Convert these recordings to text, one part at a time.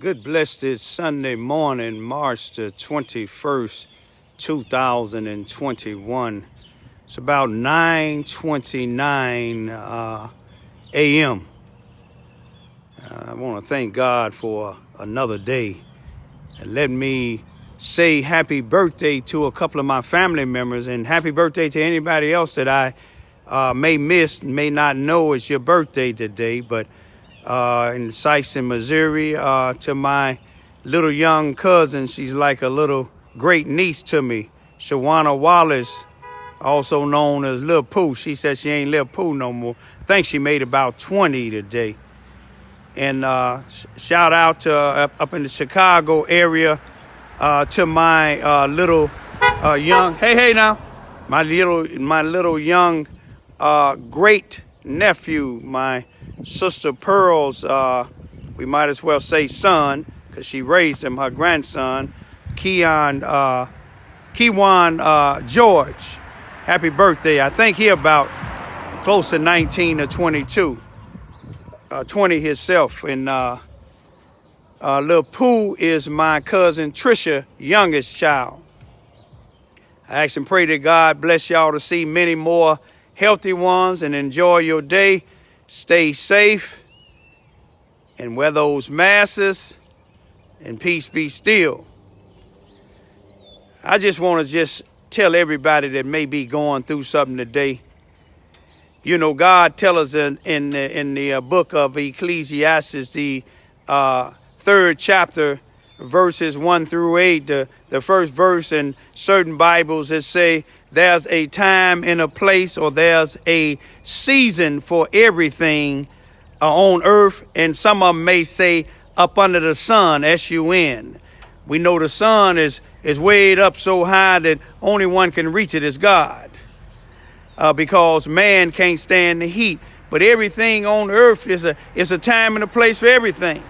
Good blessed Sunday morning, March the 21st, 2021. It's about 9:29 a.m. I want to thank God for another day. And let me say happy birthday to a couple of my family members, and happy birthday to anybody else that I may miss, may not know it's your birthday today. But in Sykeston, Missouri, to my little young cousin, she's like a little great niece to me, Shawana Wallace, also known as Lil Pooh. She said she ain't Lil Pooh no more. I think she made about 20 today. And shout out to up in the Chicago area to my little young, my little young great nephew, my sister Pearl's, we might as well say son, because she raised him, her grandson, Kewan George. Happy birthday. I think he about close to 19 or 22. 20 himself. And Lil Pooh is my cousin Trisha, youngest child. I ask and pray that God bless y'all to see many more healthy ones, and enjoy your day. Stay safe and wear those masks, and peace be still. I just want to tell everybody that may be going through something today. You know, God tells us in the book of Ecclesiastes, the third chapter, verses 1 through 8, the first verse in certain Bibles, it say, there's a time and a place, or there's a season for everything on earth. And some of them may say up under the sun, S-U-N. We know the sun is way up so high that only one can reach it is God. Because man can't stand the heat. But everything on earth is a time and a place for everything.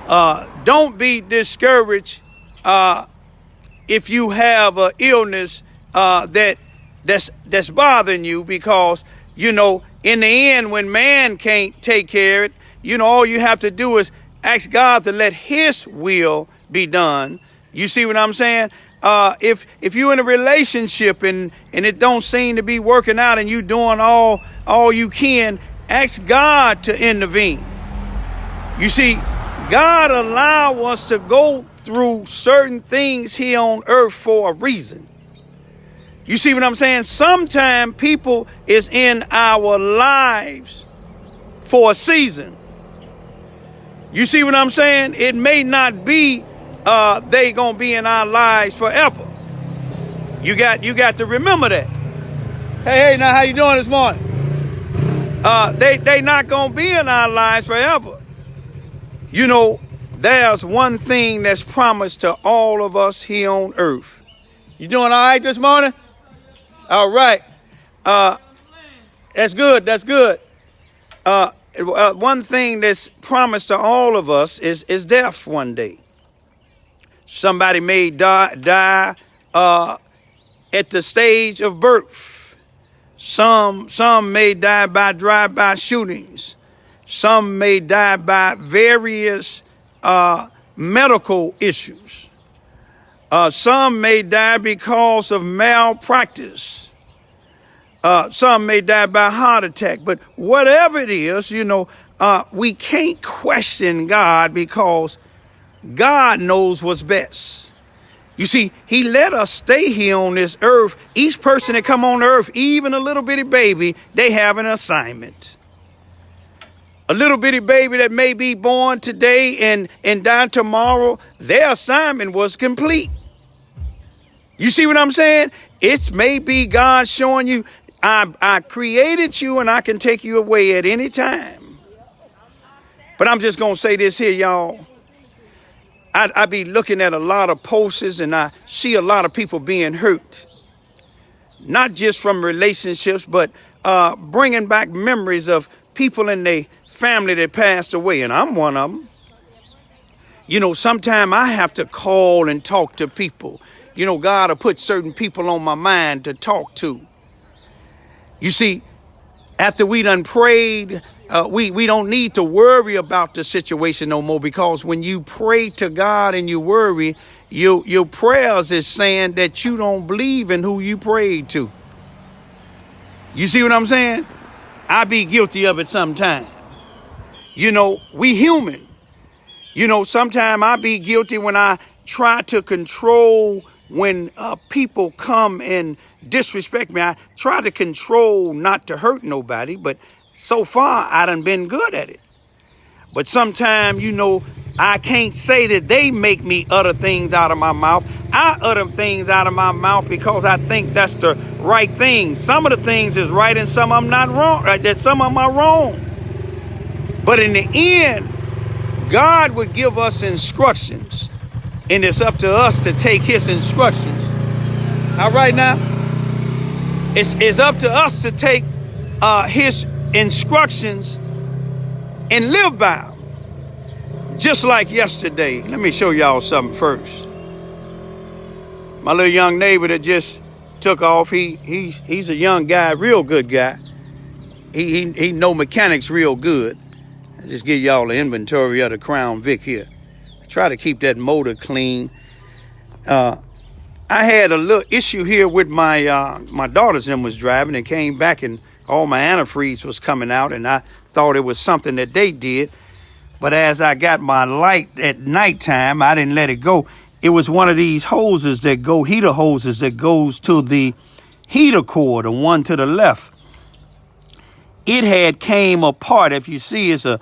Don't be discouraged if you have an illness that's bothering you, because, you know, in the end, when man can't take care of it, you know, all you have to do is ask God to let his will be done. You see what I'm saying? If you're in a relationship and it don't seem to be working out, and you doing all you can, ask God to intervene. You see, God allow us to go through certain things here on earth for a reason. You see what I'm saying? Sometimes people is in our lives for a season. You see what I'm saying? It may not be they gonna be in our lives forever. You got to remember that. Hey, now how you doing this morning? They not gonna be in our lives forever. You know, there's one thing that's promised to all of us here on earth. You doing all right this morning? All right. That's good. That's good. One thing that's promised to all of us is death one day. Somebody may die at the stage of birth. Some may die by drive-by shootings. Some may die by various medical issues. Some may die because of malpractice. Some may die by heart attack. But whatever it is, you know, we can't question God, because God knows what's best. You see, he let us stay here on this earth. Each person that come on earth, even a little bitty baby, they have an assignment. A little bitty baby that may be born today and die tomorrow, their assignment was complete. You see what I'm saying? It's maybe God showing you, I created you and I can take you away at any time. But I'm just going to say this here, y'all. I be looking at a lot of posts, and I see a lot of people being hurt. Not just from relationships, but bringing back memories of people in their family that passed away, and I'm one of them. You know, sometimes I have to call and talk to people. You know, God will put certain people on my mind to talk to. You see, after we done prayed We don't need to worry about the situation no more, because when you pray to God and you worry, your prayers is saying that you don't believe in who you prayed to. You see what I'm saying? I be guilty of it sometimes. We human. Sometimes I be guilty when I try to control when people come and disrespect me. I try to control not to hurt nobody, but so far I done been good at it. But sometimes, I can't say that they make me utter things out of my mouth. I utter things out of my mouth because I think that's the right thing. Some of the things is right and some of them not wrong. That some of them are wrong. But in the end, God would give us instructions, and it's up to us to take his instructions. All right now? It's up to us to take his instructions and live by them. Just like yesterday. Let me show y'all something first. My little young neighbor that just took off, he's a young guy, real good guy. He know mechanics real good. I just give y'all the inventory of the Crown Vic here. Try to keep that motor clean. I had a little issue here with my daughters. Them was driving and came back, and all my antifreeze was coming out, and I thought it was something that they did. But as I got my light at nighttime, I didn't let it go. It was one of these hoses that go, heater hoses that goes to the heater core, the one to the left. It had came apart. If you see, it's a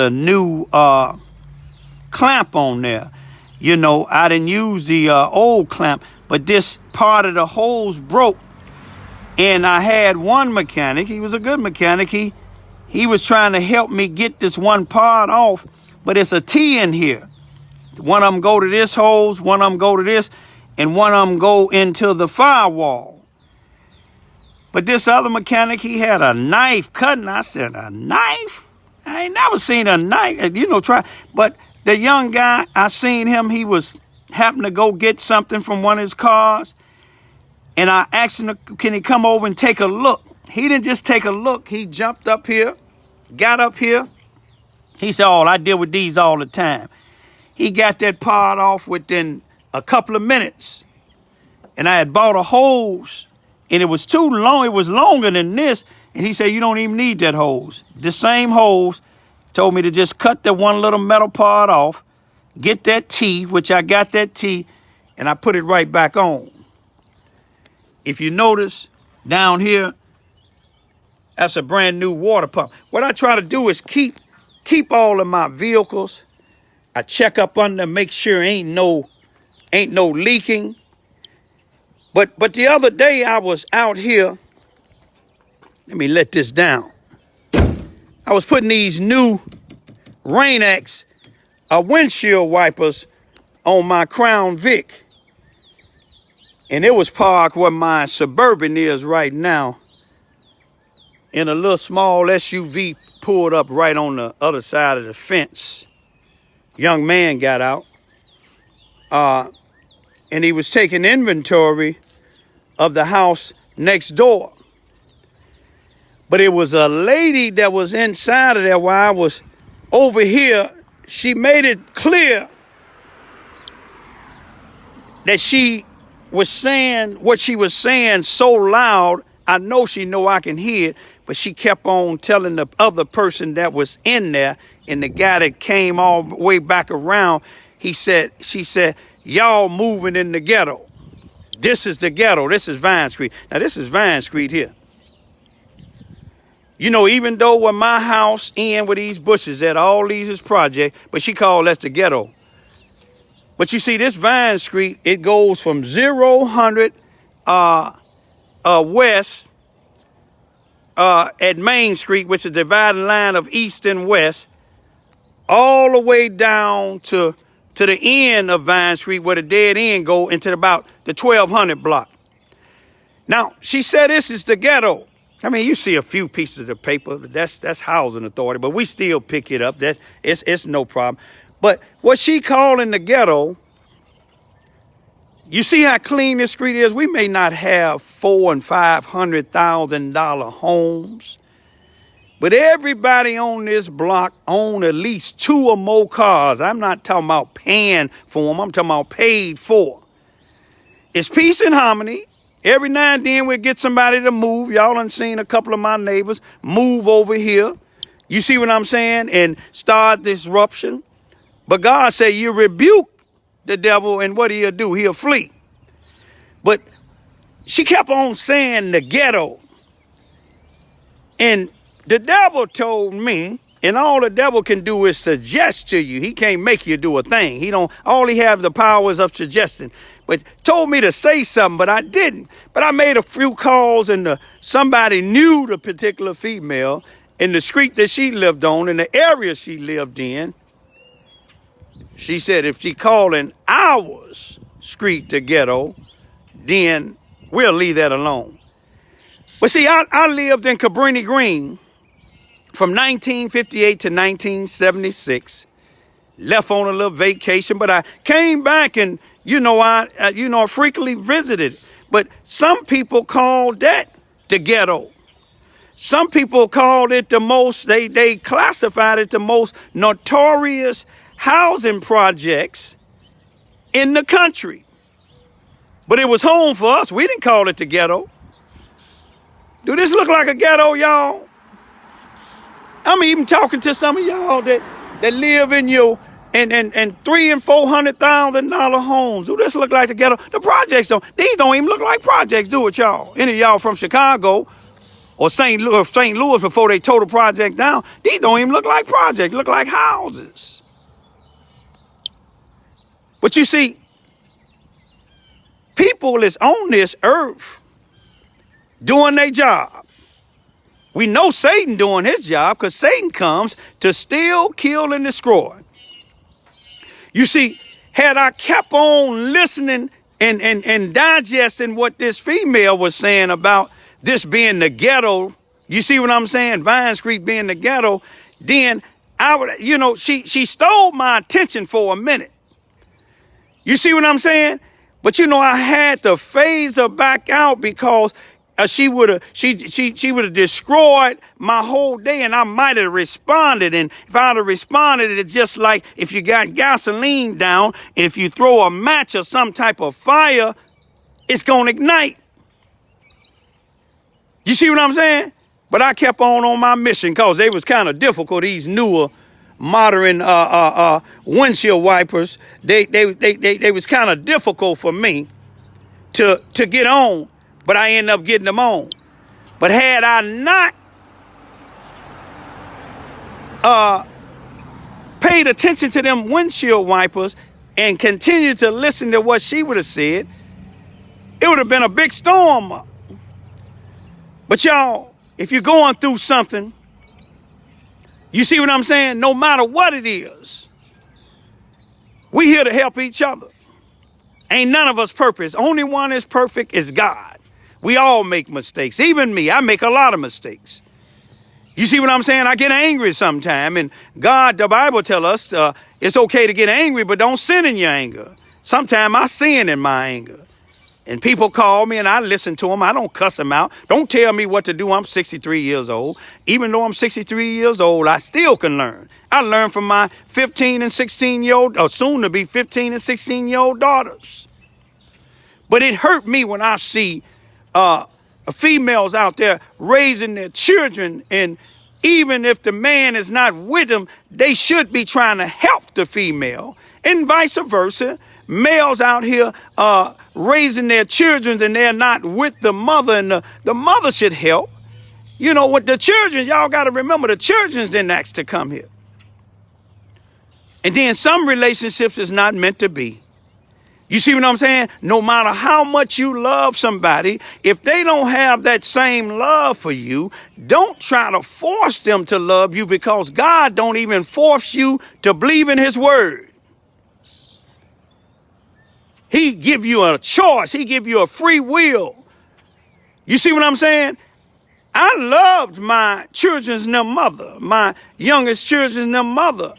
new clamp on there. I didn't use the old clamp, but this part of the hose broke. And I had one mechanic. He was a good mechanic. He was trying to help me get this one part off, but it's a T in here. One of them go to this hose, one of them go to this, and one of them go into the firewall. But this other mechanic, he had a knife cutting. I said, a knife? I ain't never seen a knife. Try. But the young guy, I seen him, he was happened to go get something from one of his cars. And I asked him, can he come over and take a look? He didn't just take a look. He jumped up here, got up here. He said, I deal with these all the time. He got that part off within a couple of minutes. And I had bought a hose, and it was too long. It was longer than this. And he said, you don't even need that hose. The same hose told me to just cut that one little metal part off, get that T, which I got that T, and I put it right back on. If you notice down here, that's a brand new water pump. What I try to do is keep all of my vehicles. I check up under, make sure ain't no leaking. But the other day I was out here. Let me let this down. I was putting these new Rain-X windshield wipers on my Crown Vic. And it was parked where my Suburban is right now. And a little small SUV pulled up right on the other side of the fence. Young man got out. And he was taking inventory of the house next door. But it was a lady that was inside of there while I was over here. She made it clear that she was saying what she was saying so loud. I know she know I can hear it, but she kept on telling the other person that was in there, and the guy that came all the way back around, she said, y'all moving in the ghetto. This is the ghetto. This is Vine Street. Now, this is Vine Street here. Even though where my house in with these bushes at, all these is project, but she called that the ghetto. But you see, this Vine Street, it goes from 0-100 west at Main Street, which is the dividing line of east and west, all the way down to the end of Vine Street, where the dead end go into about the 1200 block. Now, she said this is the ghetto. I mean, you see a few pieces of the paper, that's housing authority, but we still pick it up. That it's no problem. But what she calling the ghetto, you see how clean this street is? We may not have $400,000 and $500,000 homes, But everybody on this block own at least 2 or more cars. I'm not talking about paying for them. I'm talking about paid for. It's peace and harmony. Every now and then we get somebody to move. Y'all done seen a couple of my neighbors move over here. You see what I'm saying? And start disruption. But God said you rebuke the devil, and what he'll do? He'll flee. But she kept on saying the ghetto. And the devil told me, and all the devil can do is suggest to you. He can't make you do a thing. All he has the powers of suggesting. But told me to say something, but I didn't. But I made a few calls, and somebody knew the particular female in the street that she lived on, in the area she lived in. She said if she calling ours street the ghetto, then we'll leave that alone. But see, I lived in Cabrini Green from 1958 to 1976. Left on a little vacation, but I came back and, I frequently visited. But some people called that the ghetto. Some people called it they classified it the most notorious housing projects in the country. But it was home for us. We didn't call it the ghetto. Do this look like a ghetto, y'all? I'm even talking to some of y'all that live in your and $300,000 and $400,000 homes. Do this look like the ghetto? The projects these don't even look like projects, do it, y'all? Any of y'all from Chicago or St. Louis before they tore the project down, these don't even look like projects, look like houses. But you see, people is on this earth doing their job. We know Satan doing his job because Satan comes to steal, kill, and destroy. You see, had I kept on listening and digesting what this female was saying about this being the ghetto, you see what I'm saying? Vine Street being the ghetto, then I would, she stole my attention for a minute. You see what I'm saying? But I had to phase her back out because she would have destroyed my whole day, and I might have responded. And if I'd have responded, it's just like if you got gasoline down, and if you throw a match or some type of fire, it's gonna ignite. You see what I'm saying? But I kept on my mission because they was kind of difficult. These newer modern windshield wipers, they was kind of difficult for me to get on, but I ended up getting them on. But had I not paid attention to them windshield wipers and continued to listen to what she would have said, it would have been a big storm. But y'all, if you're going through something, you see what I'm saying? No matter what it is, we here to help each other. Ain't none of us perfect. Only one is perfect is God. We all make mistakes. Even me, I make a lot of mistakes. You see what I'm saying? I get angry sometime, and God, the Bible tell us it's okay to get angry, but don't sin in your anger. Sometimes I sin in my anger. And people call me and I listen to them. I don't cuss them out. Don't tell me what to do. I'm 63 years old. Even though I'm 63 years old, I still can learn. I learn from my 15 and 16-year-old, or soon to be 15 and 16-year-old daughters. But it hurt me when I see females out there raising their children, and even if the man is not with them, they should be trying to help the female, and vice versa. Males out here raising their children and they're not with the mother, and the mother should help. You know, with the children, y'all got to remember the children didn't ask to come here. And then some relationships is not meant to be. You see what I'm saying? No matter how much you love somebody, if they don't have that same love for you, don't try to force them to love you, because God don't even force you to believe in his word. He give you a choice. He give you a free will. You see what I'm saying? I loved my children's mother, my youngest children's mother.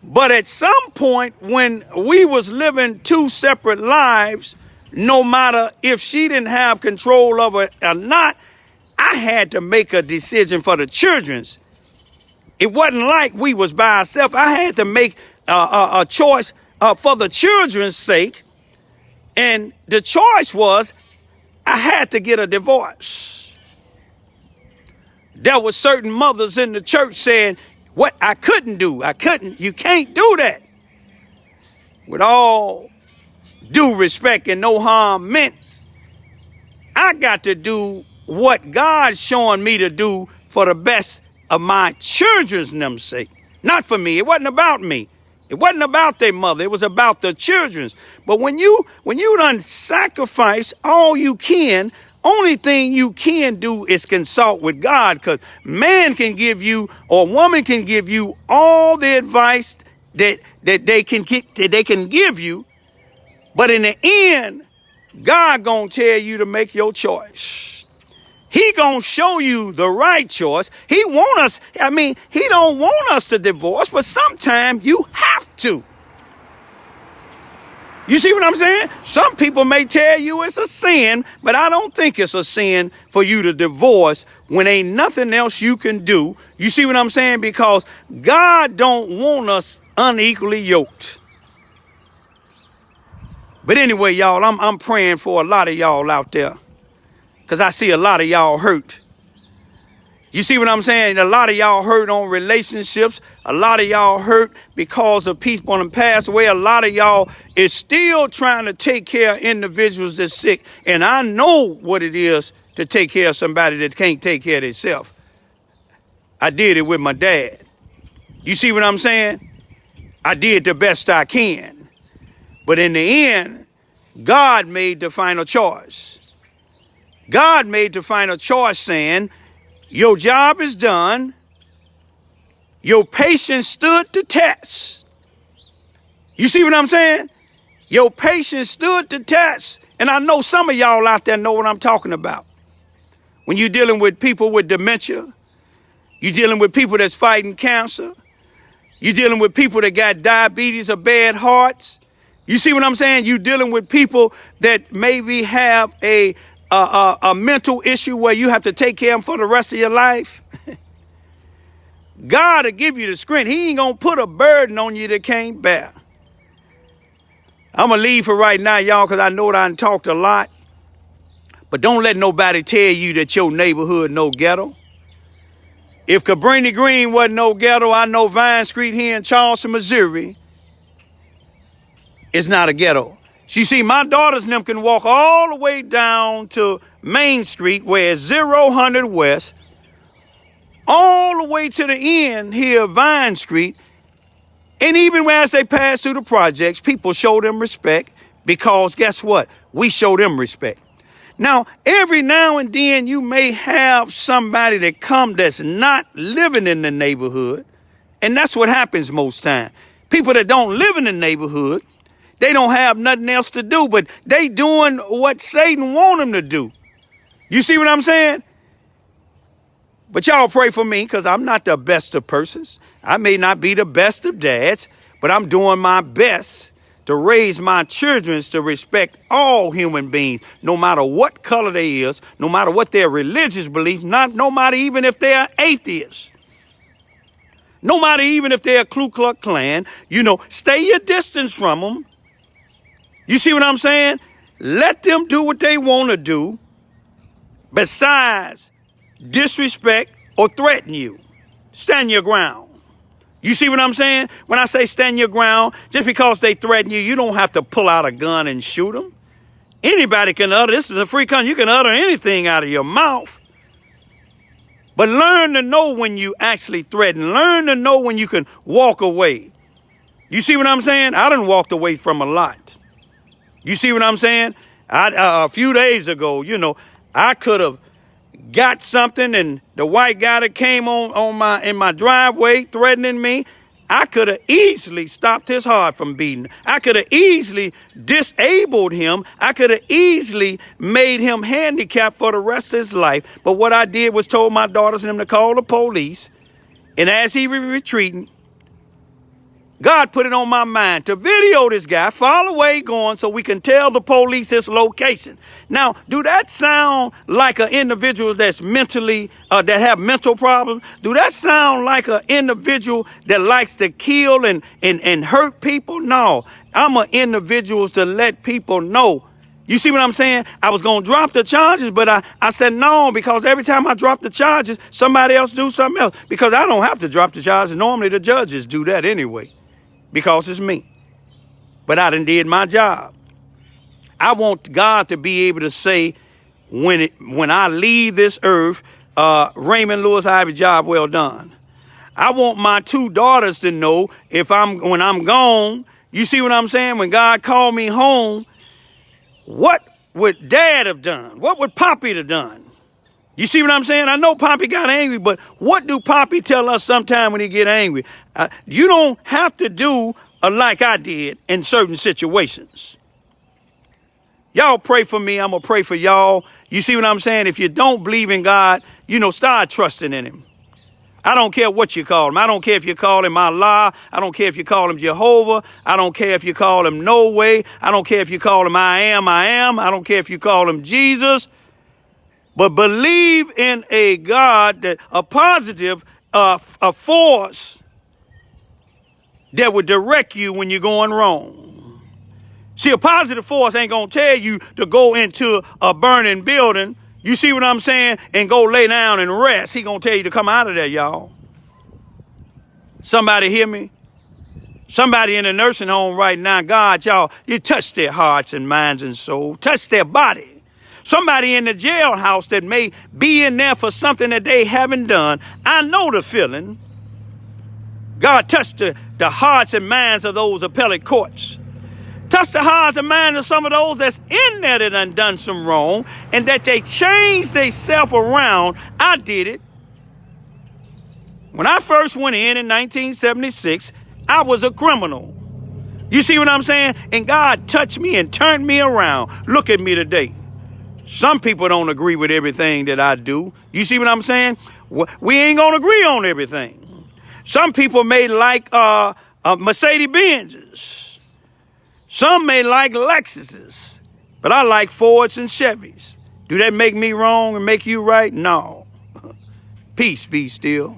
But at some point when we was living two separate lives, no matter if she didn't have control of it or not, I had to make a decision for the children's. It wasn't like we was by ourselves. I had to make a choice for the children's sake. And the choice was I had to get a divorce. There were certain mothers in the church saying, what I couldn't do. You can't do that. With all due respect and no harm meant, I got to do what God's showing me to do for the best of my children's sake. Not for me. It wasn't about me. It wasn't about their mother. It was about the children's. But when you done sacrifice all you can, only thing you can do is consult with God, because man can give you or woman can give you all the advice that they can give you. But in the end, God gonna tell you to make your choice. He gonna show you the right choice. He don't want us to divorce, but sometimes you have to. You see what I'm saying? Some people may tell you it's a sin, but I don't think it's a sin for you to divorce when ain't nothing else you can do. You see what I'm saying? Because God don't want us unequally yoked. But anyway, y'all, I'm praying for a lot of y'all out there, because I see a lot of y'all hurt. You see what I'm saying? A lot of y'all hurt on relationships. A lot of y'all hurt because of people that passed away. A lot of y'all is still trying to take care of individuals that's sick. And I know what it is to take care of somebody that can't take care of themselves. I did it with my dad. You see what I'm saying? I did the best I can. But in the end, God made the final choice. God made the final choice saying, your job is done. Your patience stood the test. You see what I'm saying? Your patience stood the test. And I know some of y'all out there know what I'm talking about. When you're dealing with people with dementia, you're dealing with people that's fighting cancer, you're dealing with people that got diabetes or bad hearts. You see what I'm saying? You're dealing with people that maybe have a mental issue where you have to take care of them for the rest of your life. God will give you the strength. He ain't going to put a burden on you that can't bear. I'm going to leave for right now, y'all, because I know that I done talked a lot. But don't let nobody tell you that your neighborhood no ghetto. If Cabrini Green wasn't no ghetto, I know Vine Street here in Charleston, Missouri is not a ghetto. You see, my daughters and them can walk all the way down to Main Street, where it's 0 West, all the way to the end here, Vine Street. And even as they pass through the projects, people show them respect, because guess what? We show them respect. Now, every now and then you may have somebody that come that's not living in the neighborhood. And that's what happens most time. People that don't live in the neighborhood, they don't have nothing else to do, but they doing what Satan want them to do. You see what I'm saying? But y'all pray for me, because I'm not the best of persons. I may not be the best of dads, but I'm doing my best to raise my children to respect all human beings, no matter what color they is, no matter what their religious belief, no matter even if they're atheists. No matter even if they're a Ku Klux Klan, stay your distance from them. You see what I'm saying? Let them do what they want to do, besides disrespect or threaten you. Stand your ground. You see what I'm saying? When I say stand your ground, just because they threaten you, you don't have to pull out a gun and shoot them. Anybody can utter. This is a free country. You can utter anything out of your mouth. But learn to know when you actually threaten. Learn to know when you can walk away. You see what I'm saying? I done walked away from a lot. You see what I'm saying? A few days ago, I could have got something, and the white guy that came in my driveway threatening me, I could have easily stopped his heart from beating. I could have easily disabled him. I could have easily made him handicapped for the rest of his life. But what I did was told my daughters and them to call the police. And as he was retreating, God put it on my mind to video this guy far away going so we can tell the police his location. Now, do that sound like an individual that's mentally, that have mental problems? Do that sound like an individual that likes to kill and hurt people? No, I'm an individual to let people know. You see what I'm saying? I was going to drop the charges, but I said no, because every time I drop the charges, somebody else do something else. Because I don't have to drop the charges. Normally the judges do that anyway, because it's me. But I done did my job. I want God to be able to say, when I leave this earth, Raymond Lewis Ivy, job well done. I want my 2 daughters to know when I'm gone, you see what I'm saying? When God called me home, what would Dad have done? What would Poppy have done? You see what I'm saying? I know Poppy got angry, but what do Poppy tell us sometime when he get angry? You don't have to do like I did in certain situations. Y'all pray for me. I'm going to pray for y'all. You see what I'm saying? If you don't believe in God, start trusting in him. I don't care what you call him. I don't care if you call him Allah. I don't care if you call him Jehovah. I don't care if you call him No Way. I don't care if you call him I am. I don't care if you call him Jesus. But believe in a God, a positive, a force that would direct you when you're going wrong. See, a positive force ain't going to tell you to go into a burning building, you see what I'm saying, and go lay down and rest. He going to tell you to come out of there, y'all. Somebody hear me? Somebody in a nursing home right now, God, y'all, you touch their hearts and minds and soul. Touch their body. Somebody in the jailhouse that may be in there for something that they haven't done. I know the feeling. God, touch the hearts and minds of those appellate courts. Touch the hearts and minds of some of those that's in there that done some wrong, and that they changed themselves around. I did it. When I first went in 1976, I was a criminal. You see what I'm saying? And God touched me and turned me around. Look at me today. Some people don't agree with everything that I do. You see what I'm saying? We ain't going to agree on everything. Some people may like Mercedes-Benzes. Some may like Lexuses, but I like Fords and Chevys. Do that make me wrong and make you right? No. Peace be still.